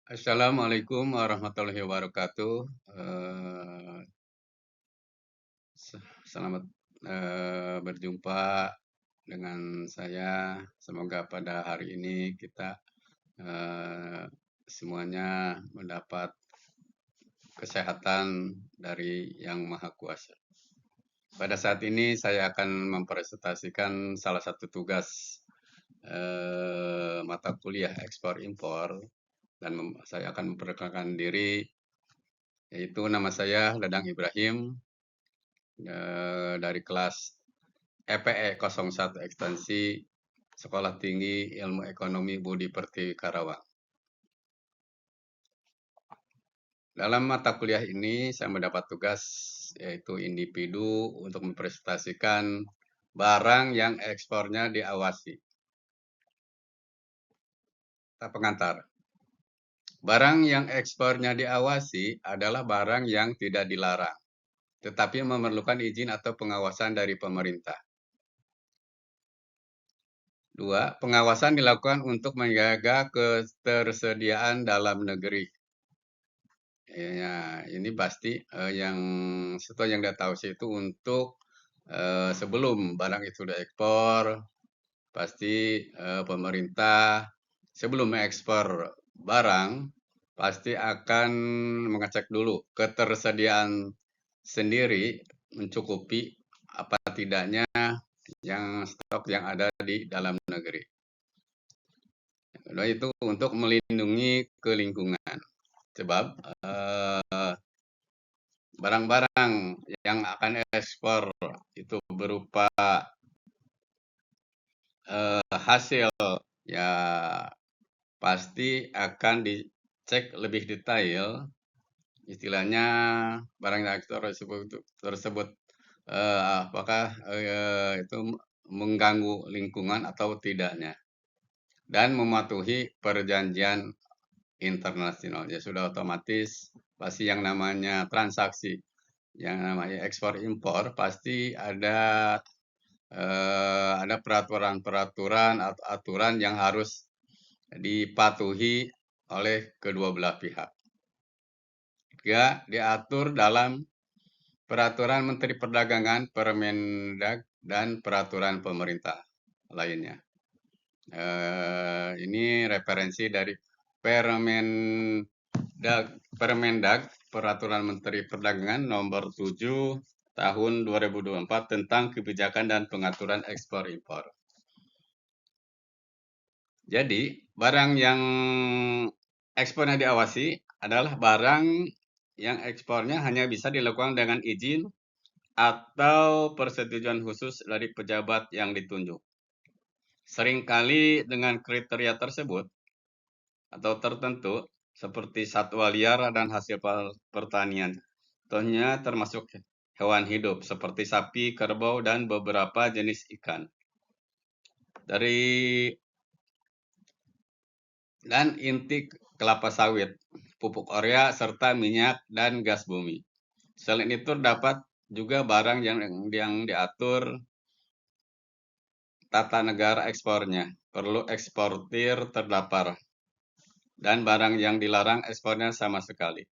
Assalamualaikum warahmatullahi wabarakatuh. Selamat berjumpa dengan saya. Semoga pada hari ini kita eh, semuanya mendapat kesehatan dari Yang Maha Kuasa. Pada saat ini saya akan mempresentasikan salah satu tugas mata kuliah ekspor impor dan saya akan memperkenalkan diri, yaitu nama saya Dadang Ibrahim, dari kelas EPE 01 Ekstensi Sekolah Tinggi Ilmu Ekonomi Budi Pertiwi Karawang. Dalam mata kuliah ini saya mendapat tugas yaitu individu untuk mempresentasikan barang yang ekspornya diawasi. Kita pengantar. Barang yang ekspornya diawasi adalah barang yang tidak dilarang, tetapi memerlukan izin atau pengawasan dari pemerintah. 2. Pengawasan dilakukan untuk menjaga ketersediaan dalam negeri. Ya, ini pasti yang setelah yang kita tahu sih itu untuk sebelum barang itu diekspor, pasti pemerintah sebelum mengekspor barang pasti akan mengecek dulu ketersediaan sendiri mencukupi apa tidaknya yang stok yang ada di dalam negeri. Kedua itu untuk melindungi lingkungan. Sebab barang-barang yang akan ekspor itu berupa hasil ya pasti akan dicek lebih detail, istilahnya barang yang ekspor tersebut apakah itu mengganggu lingkungan atau tidaknya, dan mematuhi perjanjian internasional. Ya sudah otomatis pasti yang namanya transaksi, yang namanya ekspor impor pasti ada peraturan-peraturan atau aturan yang harus dipatuhi oleh kedua belah pihak. Juga diatur dalam peraturan Menteri Perdagangan, Permendag, dan peraturan pemerintah lainnya. Ini referensi dari Permendag, Peraturan Menteri Perdagangan nomor 7 tahun 2024 tentang kebijakan dan pengaturan ekspor impor. Jadi, barang yang ekspornya diawasi adalah barang yang ekspornya hanya bisa dilakukan dengan izin atau persetujuan khusus dari pejabat yang ditunjuk. Seringkali dengan kriteria tersebut atau tertentu seperti satwa liar dan hasil pertanian. Contohnya termasuk hewan hidup seperti sapi, kerbau, dan beberapa jenis ikan. Dan inti kelapa sawit, pupuk urea, serta minyak dan gas bumi. Selain itu dapat juga barang yang diatur tata negara ekspornya, perlu eksportir terdaftar, dan barang yang dilarang ekspornya sama sekali.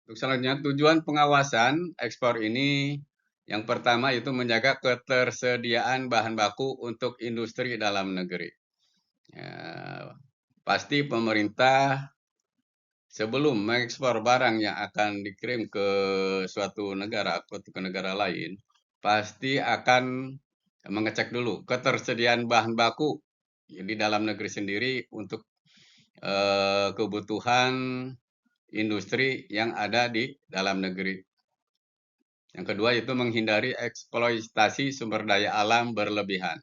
Untuk selanjutnya, tujuan pengawasan ekspor ini yang pertama itu menjaga ketersediaan bahan baku untuk industri dalam negeri. Ya, pasti pemerintah sebelum mengekspor barang yang akan dikirim ke suatu negara atau ke negara lain, pasti akan mengecek dulu ketersediaan bahan baku di dalam negeri sendiri untuk kebutuhan industri yang ada di dalam negeri. Yang kedua itu menghindari eksploitasi sumber daya alam berlebihan.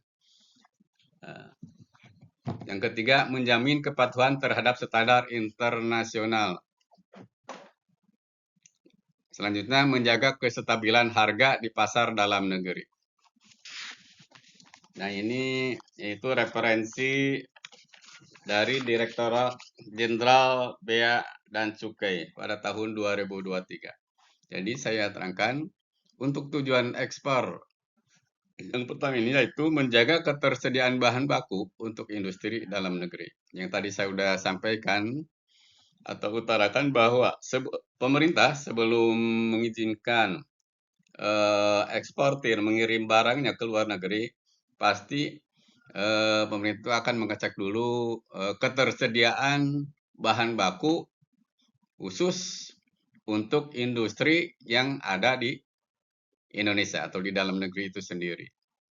Yang ketiga, menjamin kepatuhan terhadap standar internasional. Selanjutnya, menjaga kestabilan harga di pasar dalam negeri. Nah, ini yaitu referensi dari Direktorat Jenderal Bea dan Cukai pada tahun 2023. Jadi saya terangkan, untuk tujuan ekspor Yang pertama ini yaitu menjaga ketersediaan bahan baku untuk industri dalam negeri. Yang tadi saya sudah sampaikan atau utarakan bahwa pemerintah sebelum mengizinkan eksportir mengirim barangnya ke luar negeri, pasti pemerintah akan mengecek dulu ketersediaan bahan baku khusus untuk industri yang ada di Indonesia atau di dalam negeri itu sendiri.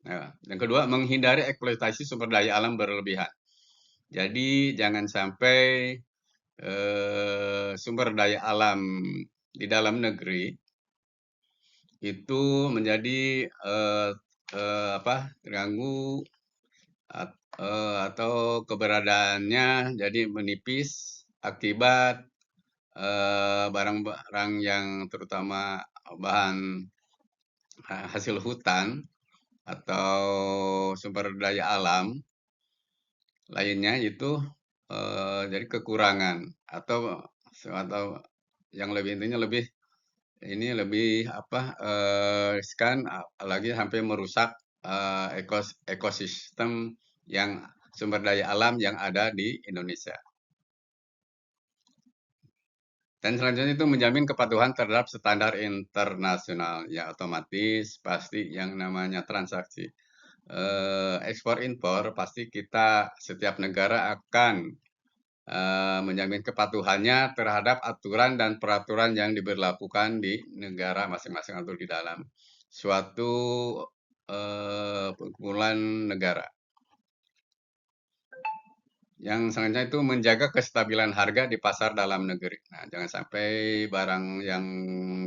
Nah, yang kedua, menghindari eksploitasi sumber daya alam berlebihan. Jadi jangan sampai sumber daya alam di dalam negeri itu menjadi terganggu atau keberadaannya jadi menipis akibat barang-barang yang terutama bahan hasil hutan atau sumber daya alam lainnya itu jadi kekurangan atau yang lebih intinya lebih riskan lagi sampai merusak ekosistem yang sumber daya alam yang ada di Indonesia. Dan selanjutnya itu menjamin kepatuhan terhadap standar internasional. Ya otomatis pasti yang namanya transaksi ekspor impor pasti kita setiap negara akan menjamin kepatuhannya terhadap aturan dan peraturan yang diberlakukan di negara masing-masing atau di dalam suatu perkumpulan negara. Yang selanjutnya itu menjaga kestabilan harga di pasar dalam negeri. Nah, jangan sampai barang yang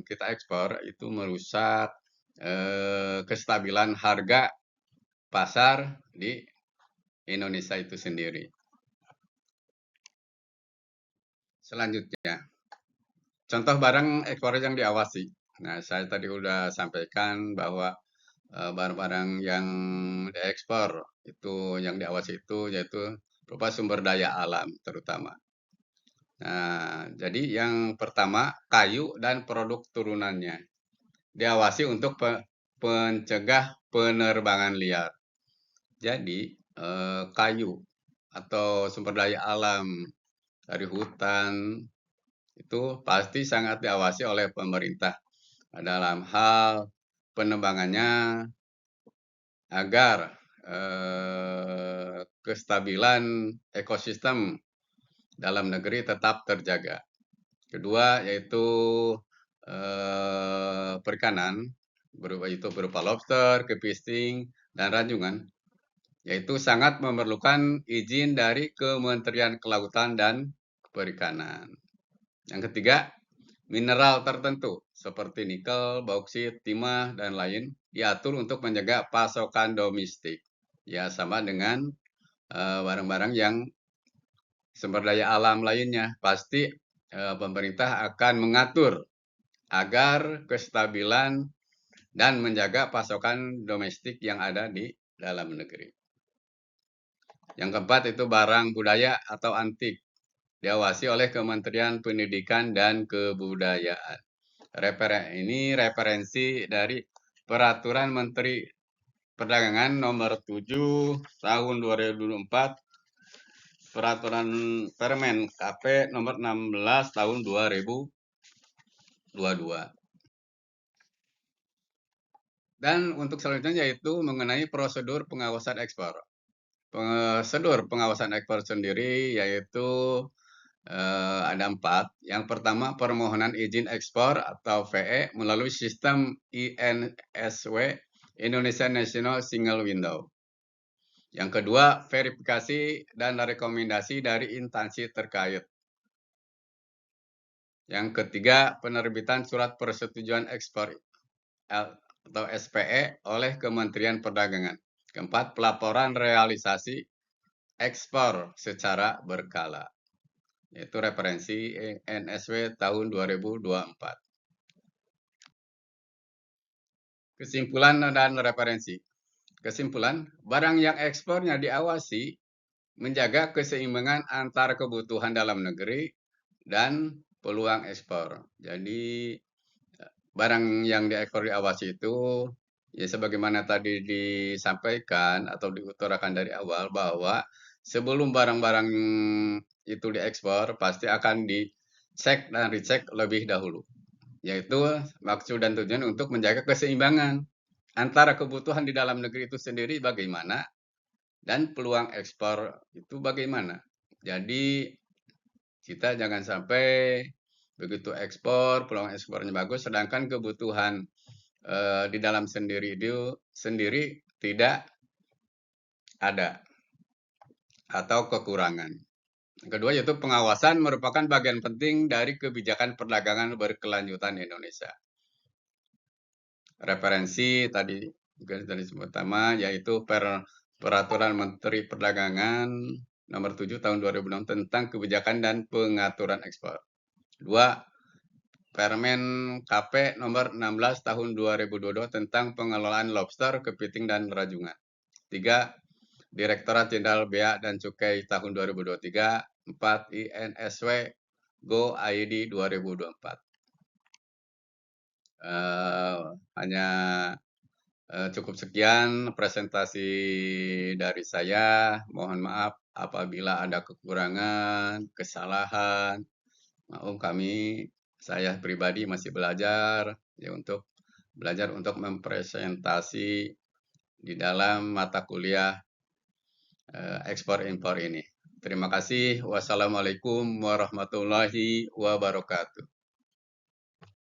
kita ekspor itu merusak kestabilan harga pasar di Indonesia itu sendiri. Selanjutnya, contoh barang ekspor yang diawasi. Nah, saya tadi sudah sampaikan bahwa barang-barang yang diekspor itu yang diawasi itu yaitu berupa sumber daya alam terutama. Nah, jadi yang pertama kayu dan produk turunannya diawasi untuk pencegah penerbangan liar. Jadi kayu atau sumber daya alam dari hutan itu pasti sangat diawasi oleh pemerintah dalam hal penebangannya agar kestabilan ekosistem dalam negeri tetap terjaga. Kedua yaitu perikanan berupa lobster, kepiting, dan ranjungan, yaitu sangat memerlukan izin dari Kementerian Kelautan dan Perikanan. Yang ketiga, mineral tertentu seperti nikel, bauksit, timah, dan lain diatur untuk menjaga pasokan domestik. Ya, sama dengan barang-barang yang sumber daya alam lainnya. Pasti pemerintah akan mengatur agar kestabilan dan menjaga pasokan domestik yang ada di dalam negeri. Yang keempat itu barang budaya atau antik. Diawasi oleh Kementerian Pendidikan dan Kebudayaan. Ini referensi dari Peraturan Menteri Perdagangan nomor 7 tahun 2004, Peraturan Permen KP nomor 16 tahun 2022. Dan untuk selanjutnya yaitu mengenai prosedur pengawasan ekspor. Prosedur pengawasan ekspor sendiri yaitu ada 4. Yang pertama, permohonan izin ekspor atau VE melalui sistem INSW, Indonesia National Single Window. Yang kedua, verifikasi dan rekomendasi dari instansi terkait. Yang ketiga, penerbitan surat persetujuan ekspor atau SPE oleh Kementerian Perdagangan. Keempat, pelaporan realisasi ekspor secara berkala. Yaitu referensi NSW tahun 2024. Kesimpulan dan referensi. Kesimpulan, barang yang ekspornya diawasi menjaga keseimbangan antara kebutuhan dalam negeri dan peluang ekspor. Jadi barang yang diekspor diawasi itu Ya, sebagaimana tadi disampaikan atau diutarakan dari awal bahwa sebelum barang-barang itu diekspor pasti akan dicek dan recheck lebih dahulu. Yaitu maksud dan tujuan untuk menjaga keseimbangan antara kebutuhan di dalam negeri itu sendiri bagaimana dan peluang ekspor itu bagaimana. Jadi kita jangan sampai begitu ekspor, peluang ekspornya bagus, sedangkan kebutuhan di dalam sendiri tidak ada atau kekurangan. Kedua yaitu pengawasan merupakan bagian penting dari kebijakan perdagangan berkelanjutan Indonesia. Referensi tadi dari pertama yaitu Peraturan Menteri Perdagangan Nomor 7 Tahun 2006 tentang kebijakan dan pengaturan ekspor. Dua, Permen KP Nomor 16 Tahun 2022 tentang pengelolaan lobster, kepiting, dan rajungan. Tiga, Direktorat Jenderal Bea dan Cukai tahun 2023. 4, INSW Go ID 2024. Hanya cukup sekian presentasi dari saya. Mohon maaf apabila ada kekurangan, kesalahan. Maklum saya pribadi masih belajar ya untuk mempresentasi di dalam mata kuliah ekspor impor ini. Terima kasih. Wassalamualaikum warahmatullahi wabarakatuh.